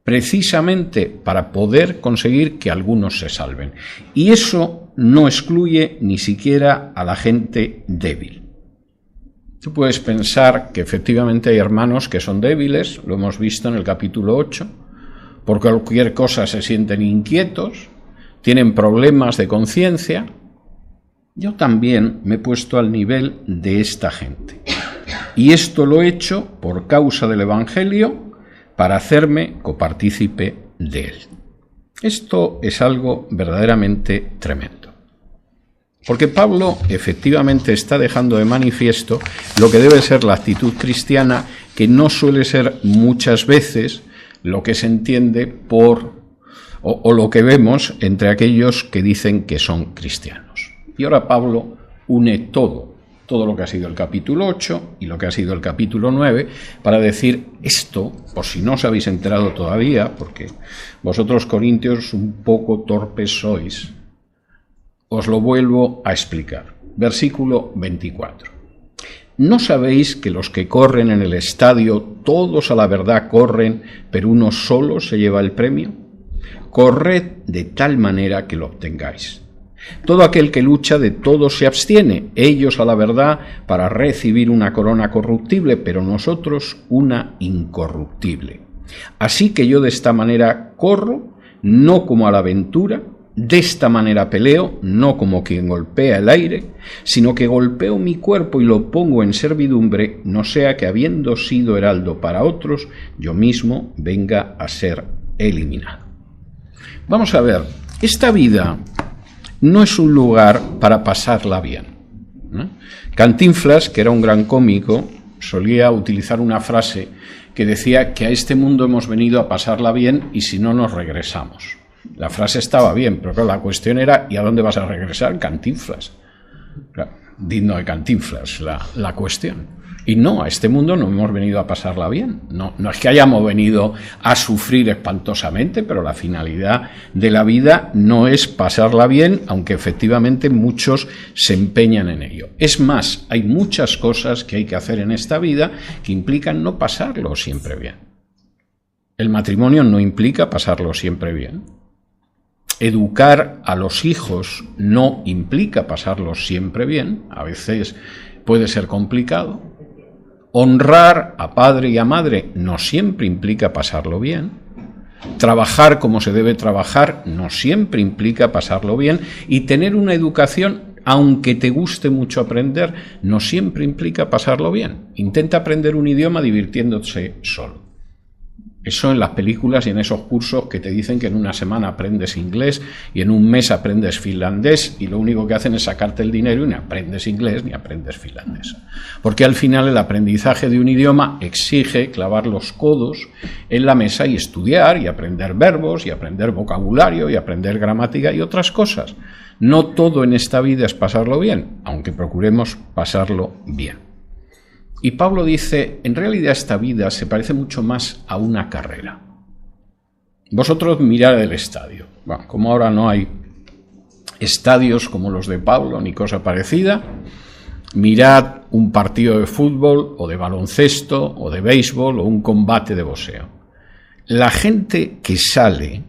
Speaker 1: precisamente para poder conseguir que algunos se salven. Y eso no excluye ni siquiera a la gente débil. Tú puedes pensar que efectivamente hay hermanos que son débiles, lo hemos visto en el capítulo 8, por cualquier cosa se sienten inquietos, tienen problemas de conciencia. Yo también me he puesto al nivel de esta gente. Y esto lo he hecho por causa del Evangelio, para hacerme copartícipe de él. Esto es algo verdaderamente tremendo. Porque Pablo efectivamente está dejando de manifiesto lo que debe ser la actitud cristiana, que no suele ser muchas veces lo que se entiende por o lo que vemos entre aquellos que dicen que son cristianos. Y ahora Pablo une todo lo que ha sido el capítulo 8 y lo que ha sido el capítulo 9, para decir esto, por si no os habéis enterado todavía, porque vosotros, corintios, un poco torpes sois, os lo vuelvo a explicar. Versículo 24. ¿No sabéis que los que corren en el estadio, todos a la verdad corren, pero uno solo se lleva el premio? Corred de tal manera que lo obtengáis. Todo aquel que lucha, de todo se abstiene, ellos a la verdad para recibir una corona corruptible, pero nosotros una incorruptible. Así que yo de esta manera corro, no como a la aventura, de esta manera peleo, no como quien golpea el aire, sino que golpeo mi cuerpo y lo pongo en servidumbre, no sea que habiendo sido heraldo para otros, yo mismo venga a ser eliminado. Vamos a ver, esta vida no es un lugar para pasarla bien, ¿no? Cantinflas, que era un gran cómico, solía utilizar una frase que decía que a este mundo hemos venido a pasarla bien y si no nos regresamos. La frase estaba bien, pero claro, la cuestión era ¿y a dónde vas a regresar? Cantinflas. Claro, digno de Cantinflas la cuestión. Y no, a este mundo no hemos venido a pasarla bien. No es que hayamos venido a sufrir espantosamente, pero la finalidad de la vida no es pasarla bien, aunque efectivamente muchos se empeñan en ello. Es más, hay muchas cosas que hay que hacer en esta vida que implican no pasarlo siempre bien. El matrimonio no implica pasarlo siempre bien. Educar a los hijos no implica pasarlos siempre bien, a veces puede ser complicado. Honrar a padre y a madre no siempre implica pasarlo bien. Trabajar como se debe trabajar no siempre implica pasarlo bien. Y tener una educación, aunque te guste mucho aprender, no siempre implica pasarlo bien. Intenta aprender un idioma divirtiéndose solo. Eso en las películas y en esos cursos que te dicen que en una semana aprendes inglés y en un mes aprendes finlandés y lo único que hacen es sacarte el dinero y ni aprendes inglés ni aprendes finlandés. Porque al final el aprendizaje de un idioma exige clavar los codos en la mesa y estudiar y aprender verbos y aprender vocabulario y aprender gramática y otras cosas. No todo en esta vida es pasarlo bien, aunque procuremos pasarlo bien. Y Pablo dice, en realidad esta vida se parece mucho más a una carrera. Vosotros mirad el estadio. Bueno, como ahora no hay estadios como los de Pablo ni cosa parecida, mirad un partido de fútbol o de baloncesto o de béisbol o un combate de boxeo. La gente que sale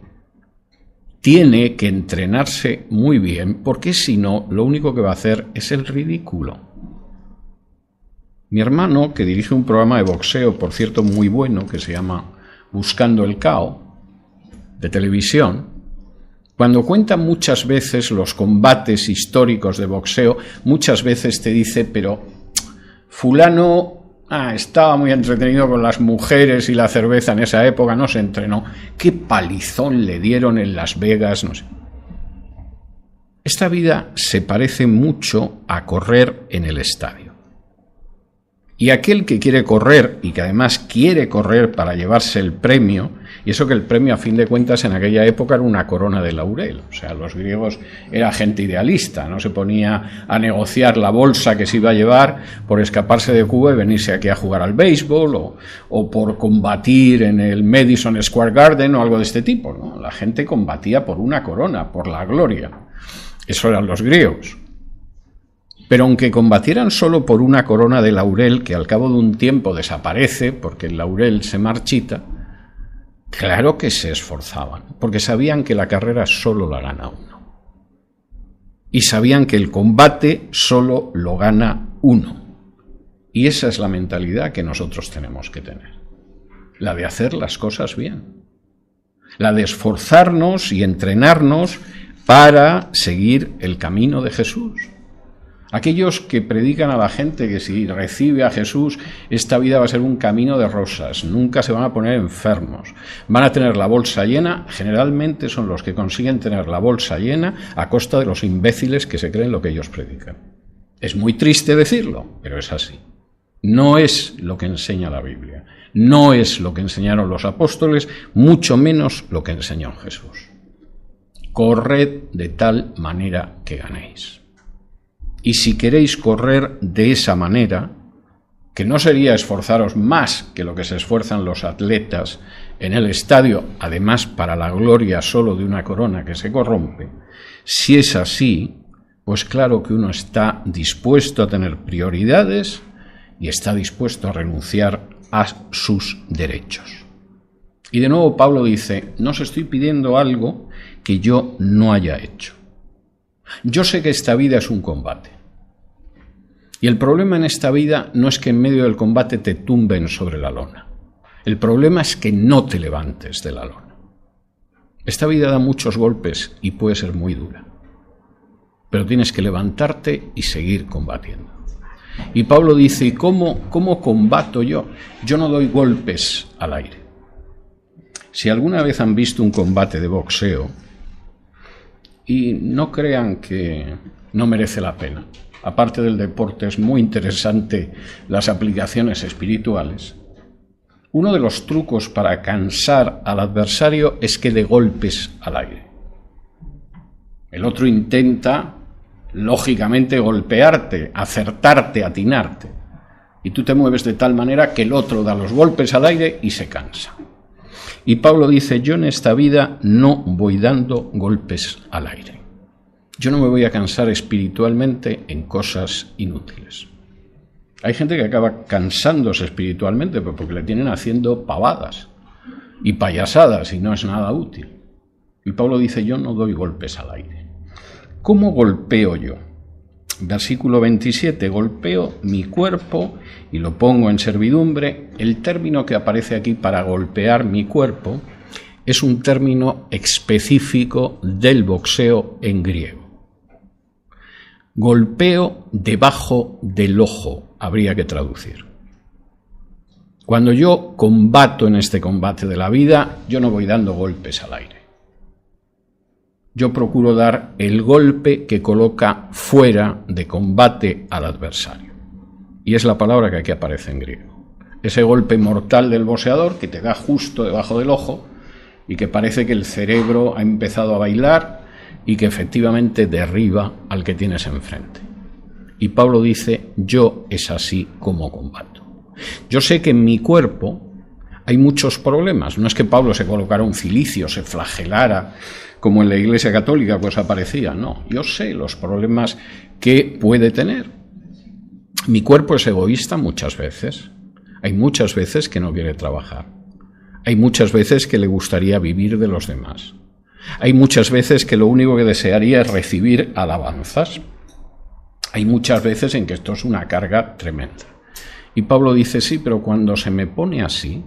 Speaker 1: tiene que entrenarse muy bien porque si no, lo único que va a hacer es el ridículo. Mi hermano, que dirige un programa de boxeo, por cierto, muy bueno, que se llama Buscando el Cao, de televisión, cuando cuenta muchas veces los combates históricos de boxeo, muchas veces te dice, pero fulano estaba muy entretenido con las mujeres y la cerveza en esa época, no se entrenó. ¿Qué palizón le dieron en Las Vegas? No sé. Esta vida se parece mucho a correr en el estadio. Y aquel que quiere correr y que además quiere correr para llevarse el premio, y eso que el premio a fin de cuentas en aquella época era una corona de laurel, o sea, los griegos era gente idealista, no se ponía a negociar la bolsa que se iba a llevar por escaparse de Cuba y venirse aquí a jugar al béisbol o por combatir en el Madison Square Garden o algo de este tipo, ¿no? La gente combatía por una corona, por la gloria. Eso eran los griegos. Pero aunque combatieran solo por una corona de laurel que al cabo de un tiempo desaparece porque el laurel se marchita, claro que se esforzaban, porque sabían que la carrera solo la gana uno. Y sabían que el combate solo lo gana uno. Y esa es la mentalidad que nosotros tenemos que tener. La de hacer las cosas bien. La de esforzarnos y entrenarnos para seguir el camino de Jesús. Aquellos que predican a la gente que si recibe a Jesús, esta vida va a ser un camino de rosas, nunca se van a poner enfermos, van a tener la bolsa llena, generalmente son los que consiguen tener la bolsa llena a costa de los imbéciles que se creen lo que ellos predican. Es muy triste decirlo, pero es así. No es lo que enseña la Biblia, no es lo que enseñaron los apóstoles, mucho menos lo que enseñó Jesús. Corred de tal manera que ganéis. Y si queréis correr de esa manera, que no sería esforzaros más que lo que se esfuerzan los atletas en el estadio, además para la gloria solo de una corona que se corrompe, si es así, pues claro que uno está dispuesto a tener prioridades y está dispuesto a renunciar a sus derechos. Y de nuevo Pablo dice, no os estoy pidiendo algo que yo no haya hecho. Yo sé que esta vida es un combate. Y el problema en esta vida no es que en medio del combate te tumben sobre la lona. El problema es que no te levantes de la lona. Esta vida da muchos golpes y puede ser muy dura. Pero tienes que levantarte y seguir combatiendo. Y Pablo dice, ¿y cómo combato yo? Yo no doy golpes al aire. Si alguna vez han visto un combate de boxeo, y no crean que no merece la pena, aparte del deporte es muy interesante las aplicaciones espirituales, uno de los trucos para cansar al adversario es que dé golpes al aire. El otro intenta, lógicamente, golpearte, acertarte, atinarte. Y tú te mueves de tal manera que el otro da los golpes al aire y se cansa. Y Pablo dice, yo en esta vida no voy dando golpes al aire. Yo no me voy a cansar espiritualmente en cosas inútiles. Hay gente que acaba cansándose espiritualmente porque le tienen haciendo pavadas y payasadas y no es nada útil. Y Pablo dice, yo no doy golpes al aire. ¿Cómo golpeo yo? Versículo 27, golpeo mi cuerpo y lo pongo en servidumbre. El término que aparece aquí para golpear mi cuerpo es un término específico del boxeo en griego. Golpeo debajo del ojo, habría que traducir. Cuando yo combato en este combate de la vida, yo no voy dando golpes al aire. Yo procuro dar el golpe que coloca fuera de combate al adversario. Y es la palabra que aquí aparece en griego. Ese golpe mortal del boxeador que te da justo debajo del ojo y que parece que el cerebro ha empezado a bailar y que efectivamente derriba al que tienes enfrente. Y Pablo dice, yo es así como combato. Yo sé que en mi cuerpo hay muchos problemas. No es que Pablo se colocara un cilicio, se flagelara, como en la Iglesia Católica pues aparecía, no. Yo sé los problemas que puede tener. Mi cuerpo es egoísta muchas veces. Hay muchas veces que no quiere trabajar. Hay muchas veces que le gustaría vivir de los demás. Hay muchas veces que lo único que desearía es recibir alabanzas. Hay muchas veces en que esto es una carga tremenda. Y Pablo dice, sí, pero cuando se me pone así,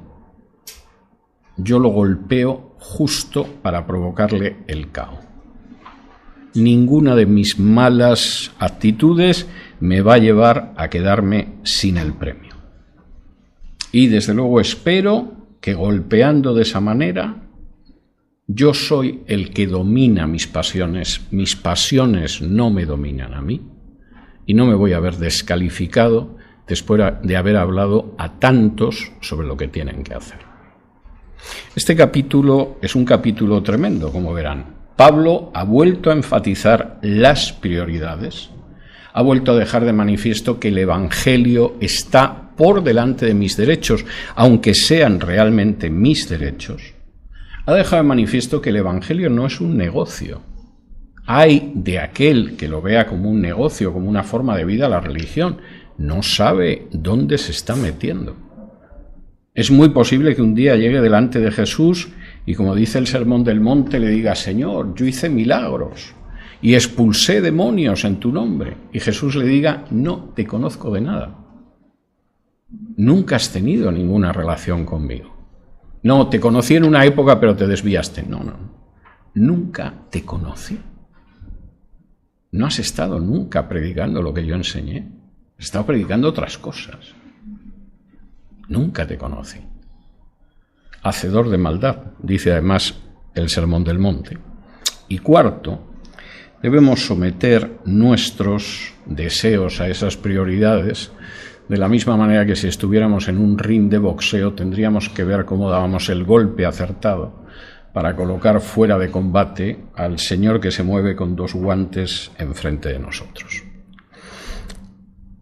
Speaker 1: yo lo golpeo justo para provocarle el caos. Ninguna de mis malas actitudes me va a llevar a quedarme sin el premio. Y desde luego espero que golpeando de esa manera, yo soy el que domina mis pasiones no me dominan a mí, y no me voy a ver descalificado después de haber hablado a tantos sobre lo que tienen que hacer. Este capítulo es un capítulo tremendo, como verán. Pablo ha vuelto a enfatizar las prioridades, ha vuelto a dejar de manifiesto que el Evangelio está por delante de mis derechos, aunque sean realmente mis derechos. Ha dejado de manifiesto que el Evangelio no es un negocio. Hay de aquel que lo vea como un negocio, como una forma de vida, la religión. No sabe dónde se está metiendo. Es muy posible que un día llegue delante de Jesús y, como dice el Sermón del Monte, le diga, Señor, yo hice milagros y expulsé demonios en tu nombre. Y Jesús le diga, no te conozco de nada. Nunca has tenido ninguna relación conmigo. No, te conocí en una época, pero te desviaste. No. Nunca te conocí. no has estado nunca predicando lo que yo enseñé. Has estado predicando otras cosas. Nunca te conocí. Hacedor de maldad, dice además el Sermón del Monte. Y cuarto, debemos someter nuestros deseos a esas prioridades, de la misma manera que si estuviéramos en un ring de boxeo tendríamos que ver cómo dábamos el golpe acertado para colocar fuera de combate al señor que se mueve con 2 guantes enfrente de nosotros.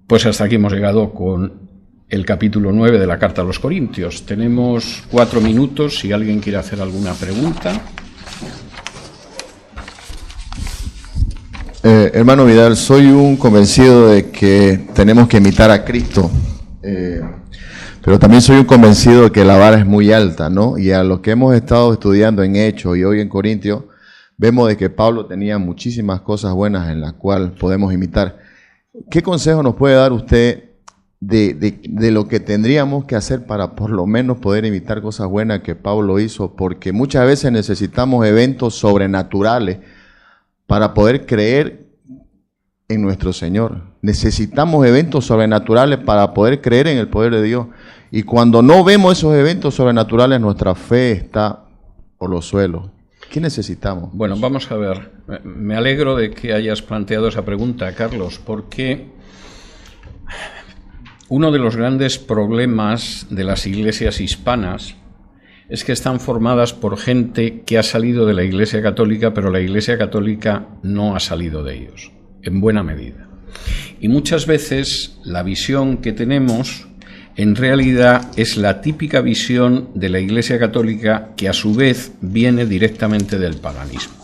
Speaker 1: Pues hasta aquí hemos llegado con el capítulo 9 de la Carta a los Corintios. Tenemos 4 minutos si alguien quiere hacer alguna pregunta.
Speaker 2: Hermano Vidal, soy un convencido de que tenemos que imitar a Cristo, pero también soy un convencido de que la vara es muy alta, ¿no? Y a lo que hemos estado estudiando en Hechos y hoy en Corintios, vemos de que Pablo tenía muchísimas cosas buenas en las cuales podemos imitar. ¿Qué consejo nos puede dar usted de lo que tendríamos que hacer para por lo menos poder imitar cosas buenas que Pablo hizo? Porque muchas veces necesitamos eventos sobrenaturales para poder creer en nuestro Señor. Necesitamos eventos sobrenaturales para poder creer en el poder de Dios. Y cuando no vemos esos eventos sobrenaturales, nuestra fe está por los suelos. ¿Qué necesitamos?
Speaker 1: Bueno, vamos a ver. Me alegro de que hayas planteado esa pregunta, Carlos, porque uno de los grandes problemas de las iglesias hispanas es que están formadas por gente que ha salido de la Iglesia Católica, pero la Iglesia Católica no ha salido de ellos, en buena medida. Y muchas veces la visión que tenemos en realidad es la típica visión de la Iglesia Católica que a su vez viene directamente del paganismo.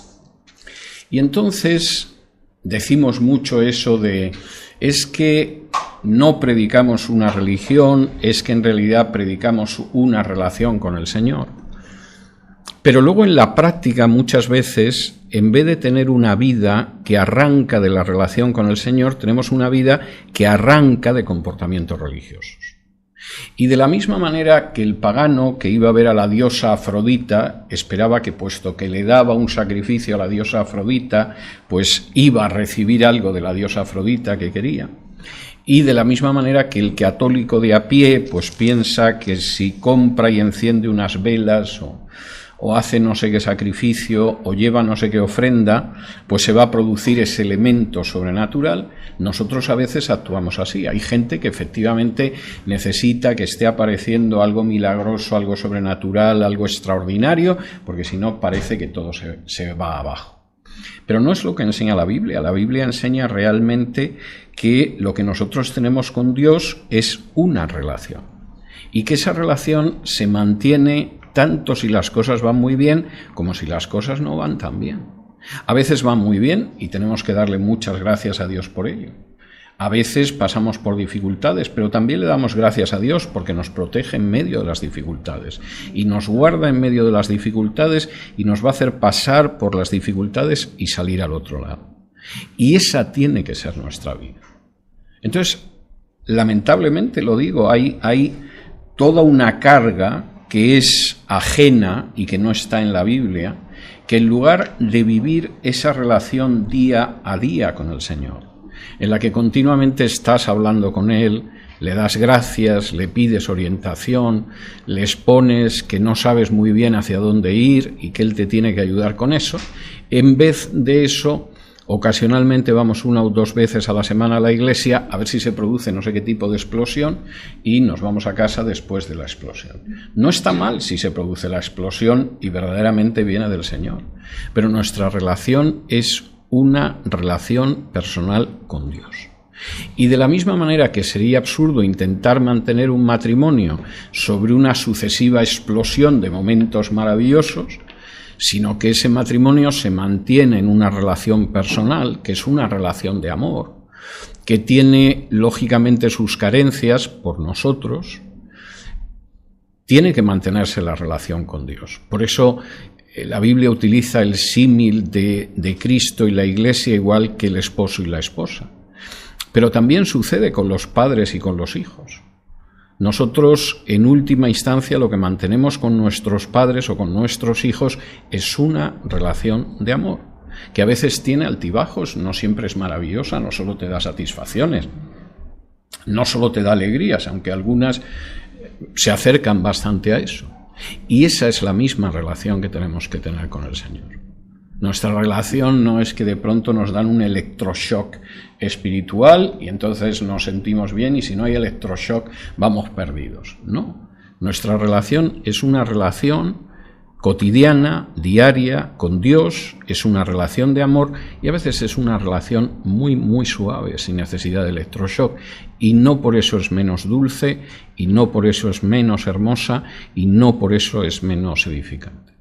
Speaker 1: Y entonces decimos mucho eso de es que no predicamos una religión, es que en realidad predicamos una relación con el Señor. Pero luego en la práctica muchas veces, en vez de tener una vida que arranca de la relación con el Señor, tenemos una vida que arranca de comportamientos religiosos. Y de la misma manera que el pagano que iba a ver a la diosa Afrodita esperaba que, puesto que le daba un sacrificio a la diosa Afrodita, pues iba a recibir algo de la diosa Afrodita que quería. Y de la misma manera que el católico de a pie pues piensa que si compra y enciende unas velas o hace no sé qué sacrificio o lleva no sé qué ofrenda, pues se va a producir ese elemento sobrenatural. Nosotros a veces actuamos así. Hay gente que efectivamente necesita que esté apareciendo algo milagroso, algo sobrenatural, algo extraordinario, porque si no parece que todo se va abajo. Pero no es lo que enseña la Biblia. La Biblia enseña realmente que lo que nosotros tenemos con Dios es una relación. Y que esa relación se mantiene tanto si las cosas van muy bien como si las cosas no van tan bien. A veces van muy bien y tenemos que darle muchas gracias a Dios por ello. A veces pasamos por dificultades, pero también le damos gracias a Dios porque nos protege en medio de las dificultades y nos guarda en medio de las dificultades y nos va a hacer pasar por las dificultades y salir al otro lado. Y esa tiene que ser nuestra vida. Entonces, lamentablemente lo digo, hay toda una carga que es ajena y que no está en la Biblia, que en lugar de vivir esa relación día a día con el Señor, en la que continuamente estás hablando con Él, le das gracias, le pides orientación, le expones que no sabes muy bien hacia dónde ir y que Él te tiene que ayudar con eso, en vez de eso, ocasionalmente vamos 1 o 2 veces a la semana a la iglesia a ver si se produce no sé qué tipo de explosión y nos vamos a casa después de la explosión. No está mal si se produce la explosión y verdaderamente viene del Señor, pero nuestra relación es una relación personal con Dios. Y de la misma manera que sería absurdo intentar mantener un matrimonio sobre una sucesiva explosión de momentos maravillosos, sino que ese matrimonio se mantiene en una relación personal, que es una relación de amor, que tiene lógicamente sus carencias por nosotros, tiene que mantenerse la relación con Dios. Por eso la Biblia utiliza el símil de Cristo y la Iglesia igual que el esposo y la esposa. Pero también sucede con los padres y con los hijos. Nosotros, en última instancia, lo que mantenemos con nuestros padres o con nuestros hijos es una relación de amor. que a veces tiene altibajos, no siempre es maravillosa, no solo te da satisfacciones, no solo te da alegrías, aunque algunas se acercan bastante a eso. Y esa es la misma relación que tenemos que tener con el Señor. Nuestra relación no es que de pronto nos dan un electroshock espiritual y entonces nos sentimos bien y si no hay electroshock vamos perdidos. No, nuestra relación es una relación cotidiana, diaria, con Dios, es una relación de amor y a veces es una relación muy, muy suave, sin necesidad de electroshock. Y no por eso es menos dulce, y no por eso es menos hermosa, y no por eso es menos edificante.